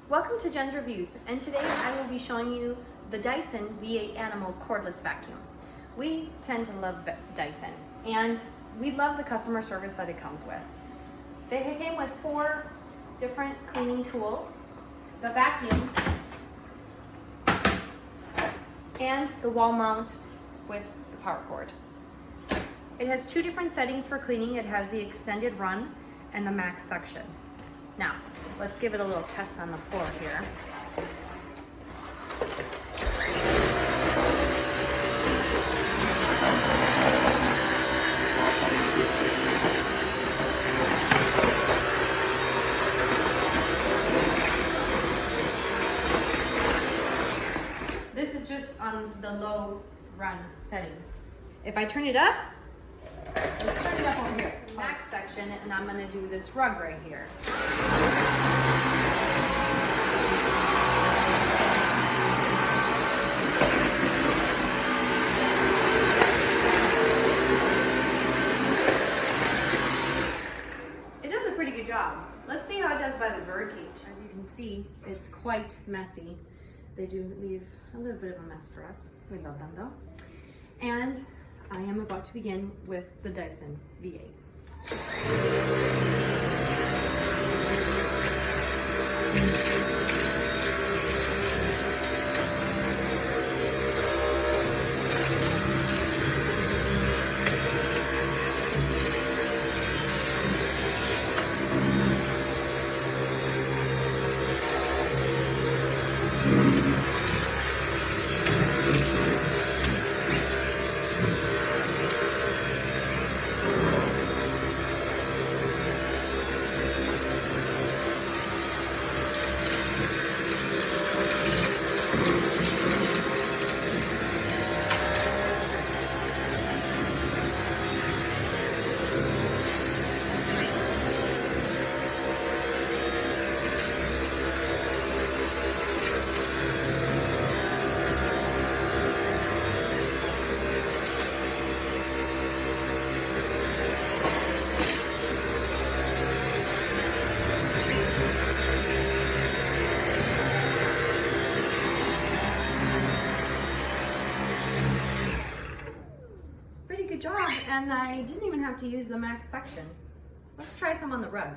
Welcome to Jen's Reviews, and today I will be showing you the Dyson V8 Animal cordless vacuum. We tend to love Dyson, and we love the customer service that it comes with. They came with 4 different cleaning tools, the vacuum, and the wall mount with the power cord. It has 2 different settings for cleaning. It has the extended run and the max suction. Now, let's give it a little test on the floor here. This is just on the low run setting. If I turn it up, let's turn it up over here, max section, and I'm gonna do this rug right here. It does a pretty good job. Let's see how it does by the bird cage. As you can see, it's quite messy. They do leave a little bit of a mess for us. We love them though. And I am about to begin with the Dyson V8. Good job, and I didn't even have to use the max section. Let's try some on the rug.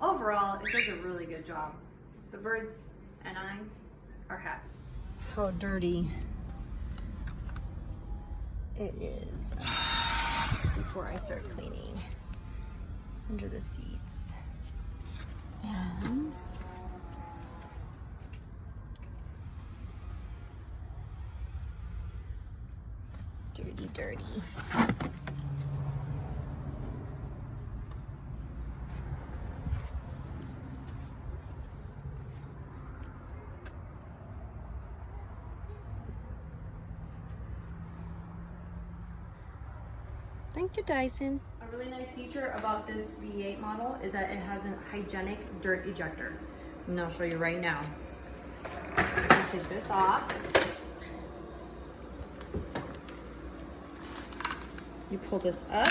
Overall, it does a really good job. The birds and I are happy. How dirty it is before I start cleaning under the seats. And dirty. Thank you, Dyson. A really nice feature about this V8 model is that it has a hygienic dirt ejector. And I'll show you right now. Take this off. You pull this up.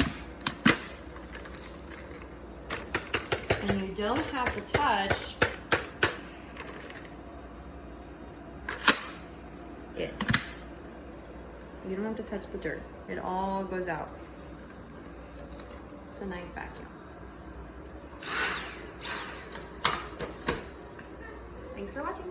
And you don't have to touch it. You don't have to touch the dirt. It all goes out. It's a nice vacuum. Thanks for watching.